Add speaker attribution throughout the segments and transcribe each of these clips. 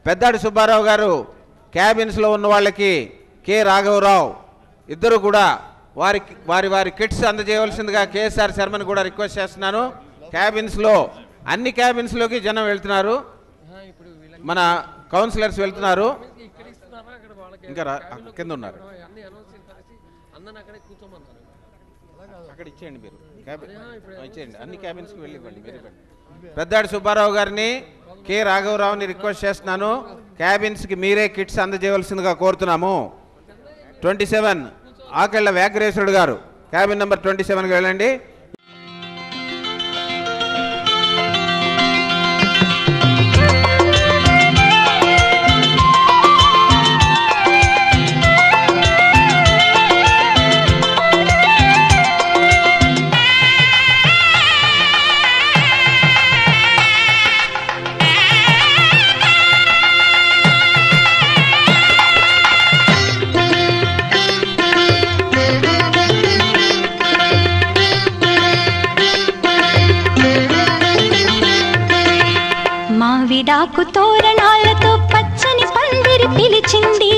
Speaker 1: పెద్దాడి సుబ్బారావు గారు క్యాబిన్స్లో ఉన్న వాళ్ళకి కె రాఘవరావు ఇద్దరు కూడా వారి కిట్స్ అందజేయవలసిందిగా కేఎస్ఆర్ శర్మని కూడా రిక్వెస్ట్ చేస్తున్నాను. క్యాబిన్స్లో అన్ని క్యాబిన్స్లోకి జనం వెళ్తున్నారు, మన కౌన్సిలర్స్ వెళ్తున్నారు, ఇంకా కింద ఉన్నారు, అక్కడ ఇచ్చేయండి మీరు ఇచ్చేయండి, అన్ని క్యాబిన్స్కి వెళ్ళివ్వండి మీరు. పెద్దాడి సుబ్బారావు గారిని కె రాఘవరావుని రిక్వెస్ట్ చేస్తున్నాను, క్యాబిన్స్కి మీరే కిట్స్ అందజేయవలసిందిగా కోరుతున్నాము. 27 ఆకెళ్ళ వ్యాఘ్రేశ్వరుడు గారు క్యాబిన్ నెంబర్ 27కి వెళ్ళండి.
Speaker 2: మావిడాకు తోరణాలతో పచ్చని పందిరి పిలిచింది,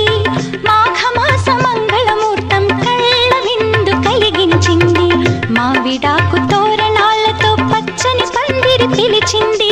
Speaker 2: మాఘమాస మంగళమూర్తం కళ్ళ విందు కలిగించింది. మావిడాకు తోరణాలతో పచ్చని పందిరి పిలిచింది,